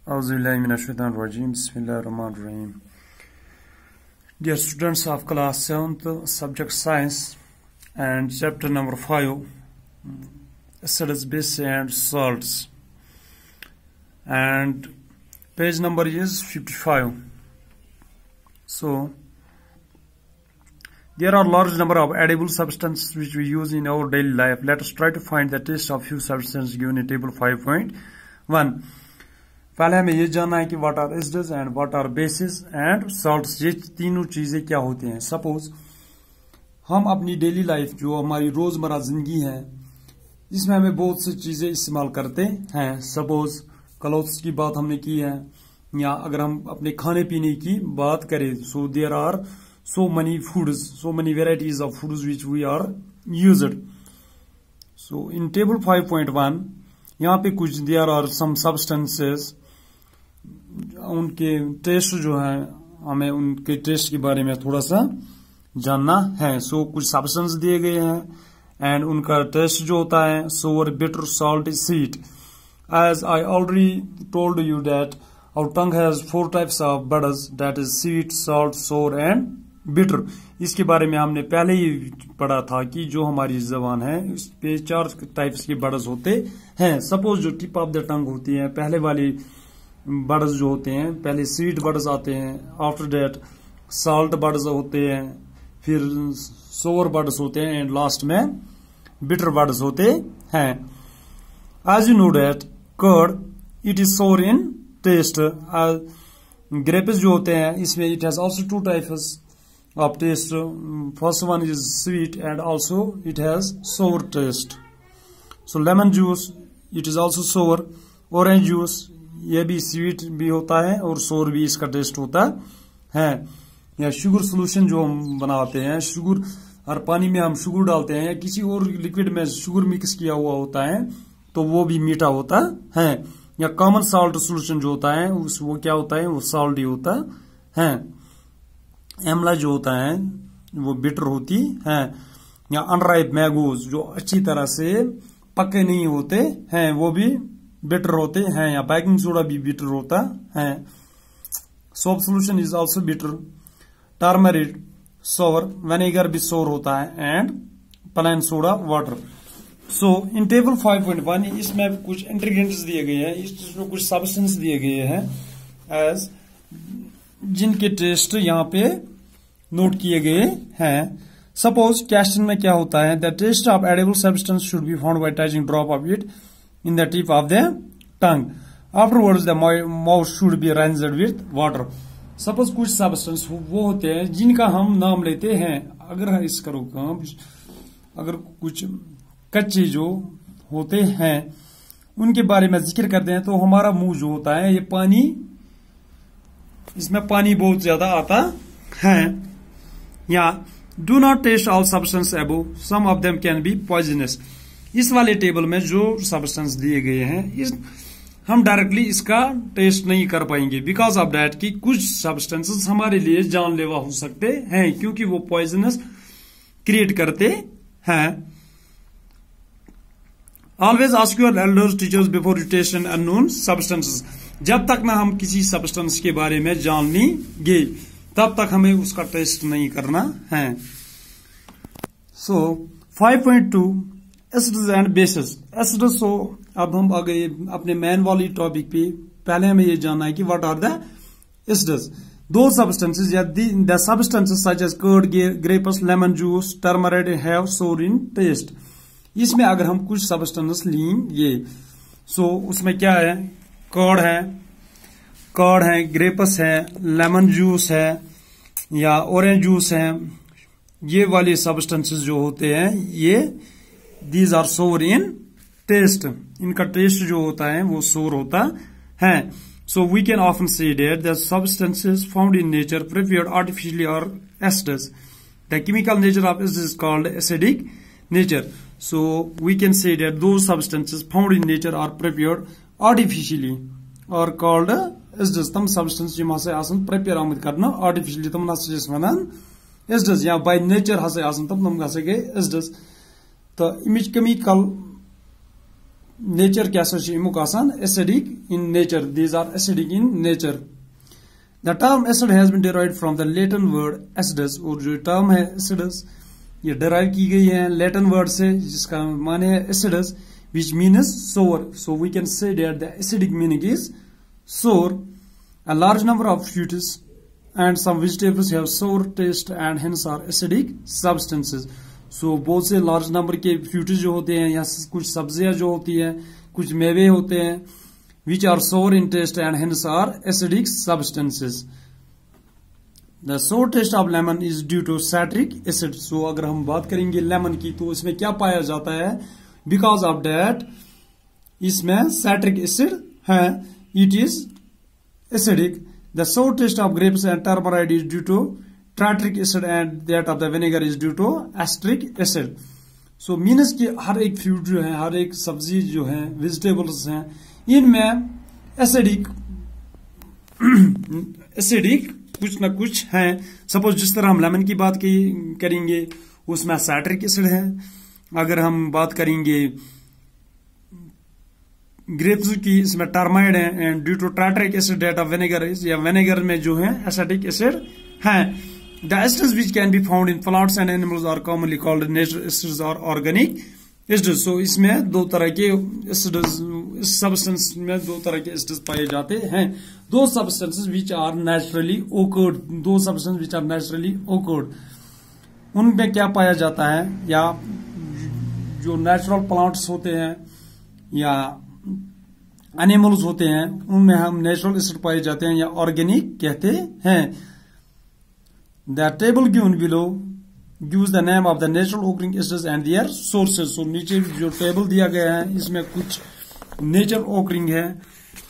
Auzubillahiminash-shaytanir-rajim. Bismillahir-rahmanir-rahim. Dear students of class 7th, subject science and chapter number 5, acids, bases and salts, and page number is 55. So there are large number of edible substances which we use in our daily life. Let us try to find the taste of few substances given in table 5.1. पहले हमें ये जानना है कि what are acids and what are bases and salts, ये तीनों चीजें क्या होती हैं। सपोज हम अपनी डेली लाइफ जो हमारी रोजमर्रा जिंदगी है इसमें हमें बहुत सी चीजें इस्तेमाल करते हैं। सपोज क्लोथ्स की बात हमने की है, या अगर हम अपने खाने पीने की बात करें, so there are so many varieties of foods which we are used. So in table 5.1 यहाँ पे कुछ there are some substances, उनके टेस्ट जो है हमें उनके टेस्ट के बारे में थोड़ा सा जानना है। सो कुछ सब्सटेंस दिए गए हैं एंड उनका टेस्ट जो होता है sour, bitter, salt, sweet. As I already told you that our tongue has 4 types of buds, that is sweet, salt, sour and bitter. इसके बारे में हमने पहले ही पढ़ा था कि जो हमारी जबान है इस पे 4 टाइप्स के बडस होते हैं। सपोज जो टिप ऑफ द टंग होती है, पहले वाली बडस जो होते हैं, पहले स्वीट बडस आते हैं, आफ्टर दैट सॉल्ट बडस होते हैं, फिर सोर बडस होते हैं एंड लास्ट में बिटर बडस होते हैं। As you know that curd it is sour in taste. Grapes जो होते हैं इसमें it has also 2 types of taste. First one is sweet and also it has sour taste. So lemon juice it is also sour. Orange juice ये भी sweet भी होता है और sour भी इसका टेस्ट होता है। या शुगर सोल्यूशन जो हम बनाते हैं, शुगर और पानी में हम शुगर डालते हैं या किसी और लिक्विड में शुगर मिक्स किया हुआ होता है तो वो भी मीठा होता है। या कॉमन सॉल्ट सोल्यूशन जो होता है वो क्या होता है, वो सॉल्ट ही होता है। एमला जो होता है वो बिटर होती है। या अनराइप मैंगोज जो अच्छी तरह से पके नहीं होते हैं वो भी बिटर होते हैं। या बेकिंग सोडा भी बिटर होता है। Soap solution is also bitter. Turmeric सोर, विनेगर भी सोर होता है and plain soda water. So in table 5.1 इसमें कुछ इंग्रेडिएंट्स दिए गए हैं, इसमें कुछ सब्सटेंस दिए गए हैं एज जिनके टेस्ट यहाँ पे नोट किए गए हैं। सपोज क्वेश्चन में क्या होता है, the taste of edible substance should be found by touching drop of it in the tip of the tongue, afterwards the mouth should be rinsed with water. Suppose कुछ substance वो होते हैं जिनका हम नाम लेते हैं, अगर इस करो काम, अगर कुछ कच्चे जो होते हैं उनके बारे में जिक्र करते हैं तो हमारा मुंह जो होता है ये पानी, इसमें पानी बहुत ज्यादा आता है। या do not taste all substance above, some of them can be poisonous. इस वाले टेबल में जो सब्सटेंस दिए गए हैं हम डायरेक्टली इसका टेस्ट नहीं कर पाएंगे बिकॉज ऑफ दैट कि कुछ सब्सटेंसेस हमारे लिए जानलेवा हो सकते हैं क्योंकि वो पॉइजनस क्रिएट करते हैं। Always ask your elders teachers before you taste an unknown substances. जब तक ना हम किसी सब्सटेंस के बारे में जान लेंगे तब तक हमें उसका टेस्ट नहीं करना है। सो 5.2 एसिड्स एंड बेसेस। एसिड्स, सो अब हम आ गए अपने मेन वाली टॉपिक पे। पहले हमें ये जानना है कि व्हाट आर द एसिड्स। दो सब्सटेंसेस या the substances such as curd, grapes, lemon juice, turmeric have sour in test. इसमें अगर हम कुछ सब्सटेंस लेंगे सो उसमें क्या है, कर्ड है, ग्रेप्स है, लेमन जूस है या ऑरेंज जूस है, ये वाले सब्सटेंसेस जो होते हैं ये दीज आर सोर इन टेस्ट। इनका टेस्ट जो होता है वो सोर होता है। So we can often say that the substances found in nature prepared artificially और acids, the chemical nature of acid is called acidic nature. So we can say that those substances found in nature are prepared artificially or called acids. तम substance जो हसे आसन prepare आमद करना artificially तम हसे जिस वनान acids या by nature हसे आसन तम हसे गए acids। तो image chemical nature kya sa imuk asan acidic in nature. These are acidic in nature. The term acid has been derived from the Latin word acidus. और जो term है acidus ये derive की गई है Latin word से जिसका माने है acidus, which means sour. So we can say that the acidic meaning is sour. A large number of fruits and some vegetables have sour taste and hence are acidic substances. So बहुत से large number के fruits जो होते हैं या कुछ सब्जियां जो होती हैं, कुछ मेवे होते हैं, which are sour in taste and hence are acidic substances. The sour taste of lemon is due to citric acid. So अगर हम बात करेंगे lemon की तो इसमें क्या पाया जाता है? Because of that इसमें citric acid है, it is acidic. The sour taste of grapes and tamarind is due to tartaric acid and that of the vinegar is due to acetic acid. So means कि हर एक fruit जो है, हर एक सब्जी जो है, vegetables हैं, इनमें एसिडिक कुछ ना कुछ है. सपोज जिस तरह हम लेमन की बात करेंगे उसमें साइट्रिक एसिड है. अगर हम बात करेंगे ग्रेप्स की इसमें टर्माइड है and due to tartaric acid that of vinegar या विनेगर में जो है एसिटिक एसिड है. The acids which can be found in plants and animals are commonly called natural acids और ऑर्गेनिक एसिड्स. सो इसमें दो तरह के एसिड्स, सब्सटेंस में दो तरह के एसिड्स पाए जाते हैं. Two substances which are naturally occurred, two substance which are naturally occurred, उनमें क्या पाया जाता है? या जो नेचुरल प्लांट्स होते हैं या एनिमल्स होते हैं उनमें हम नेचुरल एसिड पाए जाते हैं या ऑर्गेनिक कहते हैं. The table given below gives the name of the natural occurring acids and their sources. So नीचे जो टेबल दिया गया है इसमें कुछ नेचुरल ओकरिंग है.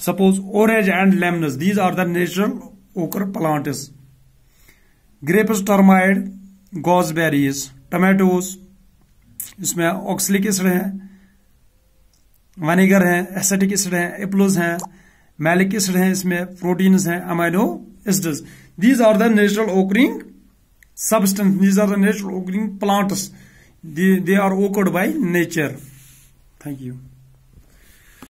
Suppose orange and lemons, these are the natural occur plants. Grapes, tamarind, gooseberries, tomatoes इसमें oxalic acid है, विनेगर है, एसिटिक एसिड है, एप्पल्स हैं, मैलिक एसिड है, इसमें प्रोटीन्स हैं, amino acids. These are the natural occurring substance. These are the natural occurring plants. They are occurred by nature. Thank you.